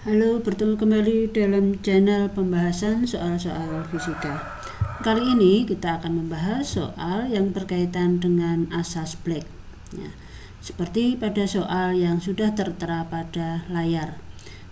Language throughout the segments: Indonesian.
Halo, bertemu kembali dalam channel pembahasan soal-soal fisika. Kali ini kita akan membahas soal yang berkaitan dengan asas Planck. Ya, seperti pada soal yang sudah tertera pada layar.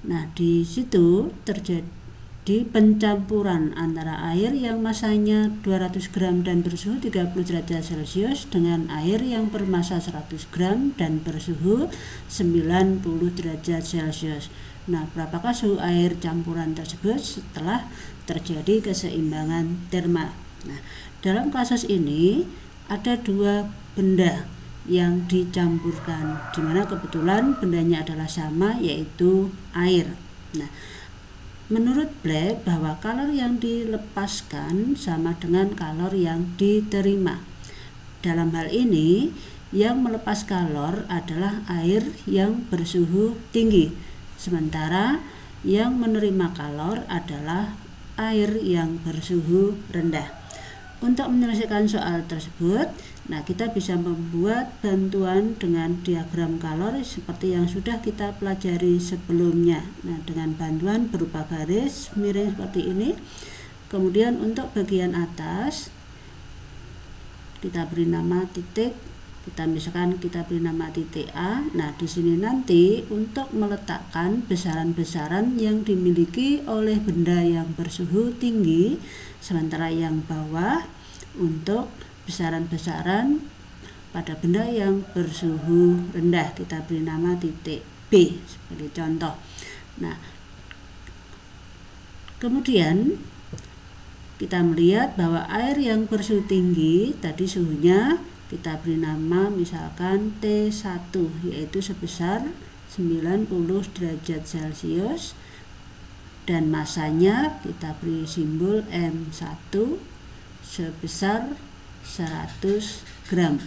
Nah, di situ terjadi pencampuran antara air yang masanya 200 gram dan bersuhu 30 derajat Celcius dengan air yang bermassa 100 gram dan bersuhu 90 derajat Celcius. Nah, berapakah suhu air campuran tersebut setelah terjadi keseimbangan termal? Nah, dalam kasus ini ada dua benda yang dicampurkan, di mana kebetulan bendanya adalah sama, yaitu air. Nah, menurut Planck bahwa kalor yang dilepaskan sama dengan kalor yang diterima. Dalam hal ini, yang melepas kalor adalah air yang bersuhu tinggi, sementara yang menerima kalor adalah air yang bersuhu rendah. Untuk menyelesaikan soal tersebut, nah kita bisa membuat bantuan dengan diagram kalor seperti yang sudah kita pelajari sebelumnya. Nah, dengan bantuan berupa garis miring seperti ini. Kemudian untuk bagian atas kita beri nama titik. Kita beri nama titik A. Nah, di sini nanti untuk meletakkan besaran-besaran yang dimiliki oleh benda yang bersuhu tinggi, sementara yang bawah untuk besaran-besaran pada benda yang bersuhu rendah, kita beri nama titik B sebagai contoh. Nah, kemudian kita melihat bahwa air yang bersuhu tinggi tadi suhunya kita beri nama misalkan T1, yaitu sebesar 90 derajat Celcius, dan masanya kita beri simbol M1 sebesar 100 gram.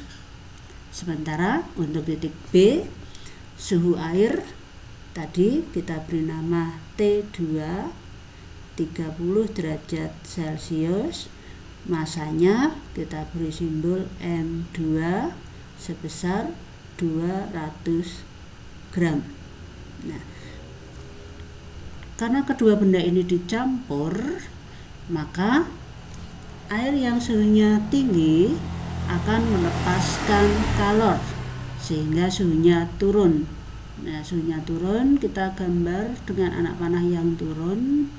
Sementara untuk titik B, suhu air tadi kita beri nama T2 30 derajat Celcius, masanya kita beri simbol M2 sebesar 200 gram. Nah, karena kedua benda ini dicampur, maka air yang suhunya tinggi akan melepaskan kalor sehingga suhunya turun. Nah, suhunya turun kita gambar dengan anak panah yang turun.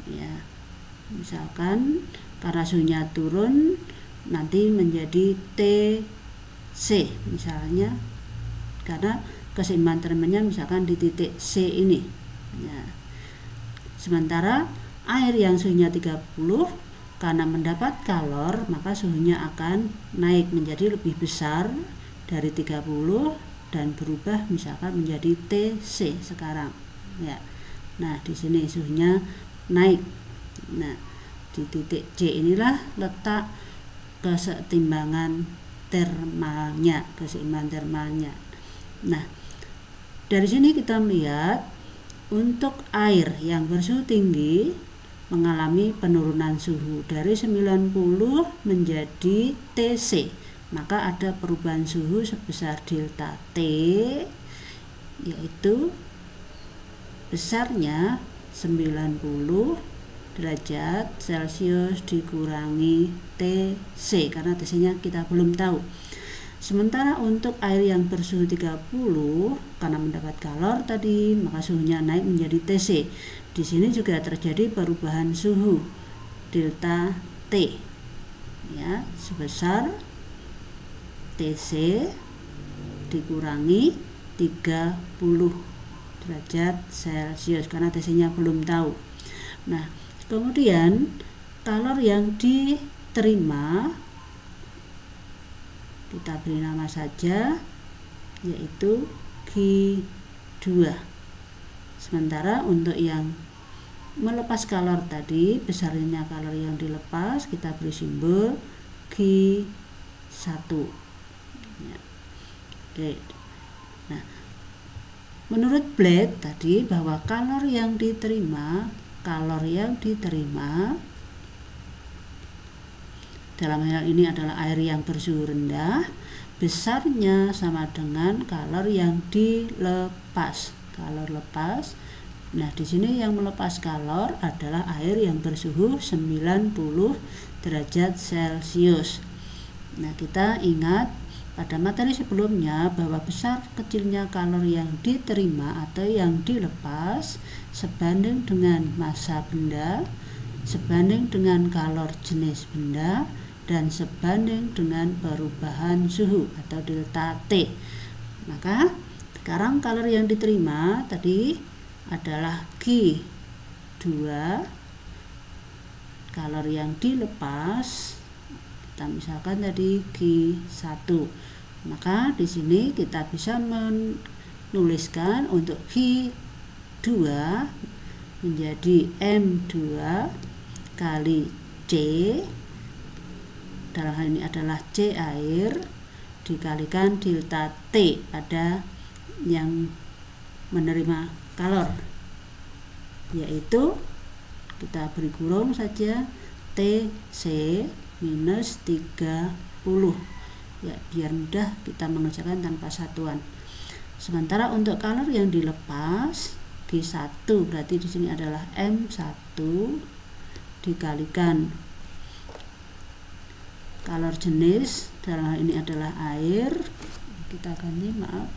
Ya, misalkan karena suhunya turun nanti menjadi TC misalnya, karena keseimbangan termalnya misalkan di titik C ini. Ya. Sementara air yang suhunya 30 karena mendapat kalor maka suhunya akan naik menjadi lebih besar dari 30 dan berubah misalkan menjadi TC sekarang. Ya. Nah, di sini suhunya naik. Nah, di titik C inilah letak keseimbangan termalnya, Nah, dari sini kita melihat untuk air yang bersuhu tinggi mengalami penurunan suhu dari 90 menjadi TC, maka ada perubahan suhu sebesar delta T, yaitu besarnya 90 derajat Celcius dikurangi TC, karena TC nya kita belum tahu. Sementara untuk air yang bersuhu 30 karena mendapat kalor tadi, maka suhunya naik menjadi TC. Di sini juga terjadi perubahan suhu delta T, ya, sebesar TC dikurangi 30 derajat Celcius karena TC nya belum tahu. Nah, kemudian kalor yang diterima kita beri nama saja, yaitu Q2. Sementara untuk yang melepas kalor tadi, besarnya kalor yang dilepas kita beri simbol Q1. Ya. Oke. Nah, menurut Planck tadi bahwa kalor yang diterima dalam hal ini adalah air yang bersuhu rendah, besarnya sama dengan kalor yang dilepas. Kalor lepas Nah, di sini yang melepas kalor adalah air yang bersuhu 90 derajat Celcius. Nah, kita ingat pada materi sebelumnya bahwa besar kecilnya kalor yang diterima atau yang dilepas sebanding dengan massa benda, sebanding dengan kalor jenis benda, dan sebanding dengan perubahan suhu atau delta T. Maka sekarang kalor yang diterima tadi adalah Q2, kalor yang dilepas kita misalkan tadi Q1. Maka di sini kita bisa menuliskan untuk Q2 menjadi M2 kali C, dalam hal ini adalah C air, dikalikan delta T pada yang menerima kalor, yaitu kita beri kurung saja TC minus 30 ya, biar mudah kita mengerjakan tanpa satuan. Sementara untuk kalor yang dilepas Q1 berarti di sini adalah M1 dikalikan kalor jenis, dalam hal ini adalah air, kita ganti maaf.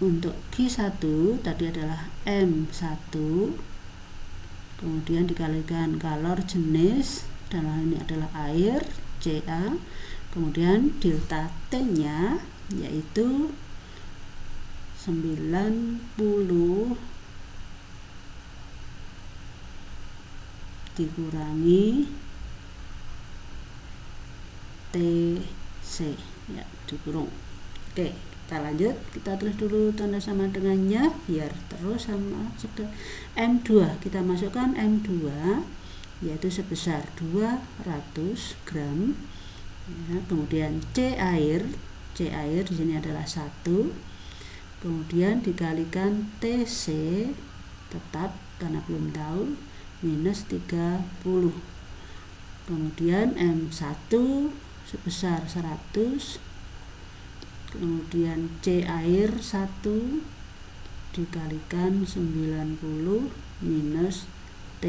Untuk Q1 tadi adalah M1 kemudian dikalikan kalor jenis, dalam hal ini adalah air Ca, kemudian delta T nya yaitu 90 dikurangi TC ya, dikurung. Oke, kita lanjut, kita tulis dulu tanda sama dengannya biar terus sama. M2 kita masukkan M2 yaitu sebesar 200 gram ya, kemudian C air di sini adalah 1, kemudian dikalikan TC tetap karena belum tahu minus 30, kemudian M1 sebesar 100, kemudian C air 1 dikalikan 90 minus T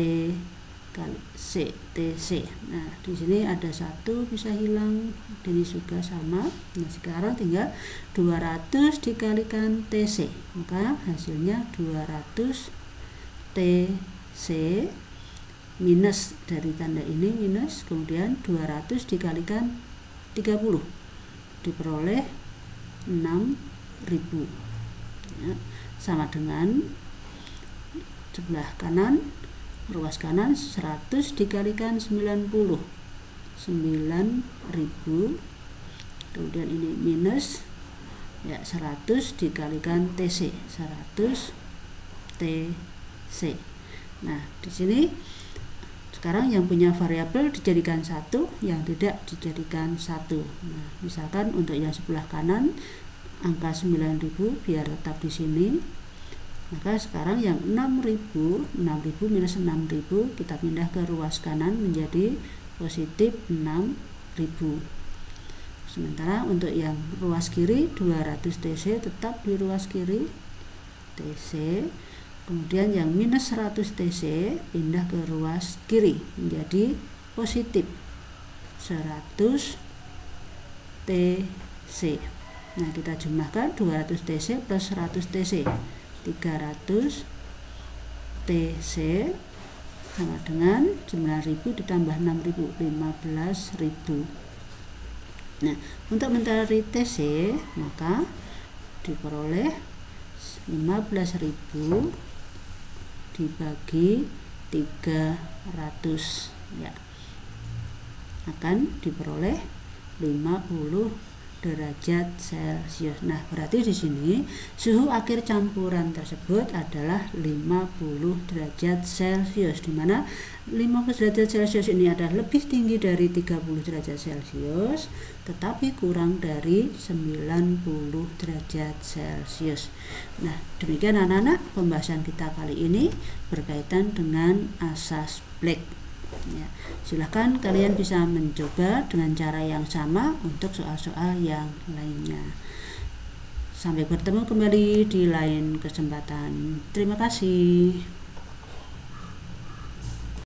kali C TC. Nah, di sini ada 1 bisa hilang, ini juga sama. Nah, sekarang tinggal 200 dikalikan TC, maka hasilnya 200 TC minus dari tanda ini minus, kemudian 200 dikalikan 30 diperoleh 6.000 ya, sama dengan sebelah kanan, ruas kanan 100 dikalikan 90 9.000, kemudian ini minus ya, 100 dikalikan TC 100 TC. Nah, di sini sekarang yang punya variabel dijadikan 1, yang tidak dijadikan 1. Nah, misalkan untuk yang sebelah kanan angka 9.000 biar tetap di sini. Maka sekarang yang 6.000 minus 6.000 kita pindah ke ruas kanan menjadi positif 6.000. Sementara untuk yang ruas kiri 200 TC tetap di ruas kiri TC. Kemudian yang minus 100 TC pindah ke ruas kiri menjadi positif 100 TC. Nah, kita jumlahkan 200 TC plus 100 TC 300 TC sama dengan 9.000 ditambah 6.000 15.000. Nah, untuk mencari TC maka diperoleh 15.000 dibagi 300 ya, akan diperoleh 50 derajat Celcius. Nah, berarti di sini suhu akhir campuran tersebut adalah 50 derajat Celcius, di mana 50 derajat Celcius ini adalah lebih tinggi dari 30 derajat Celcius tetapi kurang dari 90 derajat Celcius. Nah, demikian anak-anak pembahasan kita kali ini berkaitan dengan asas Black. Ya, silahkan kalian bisa mencoba dengan cara yang sama untuk soal-soal yang lainnya. Sampai bertemu kembali di lain kesempatan. Terima kasih.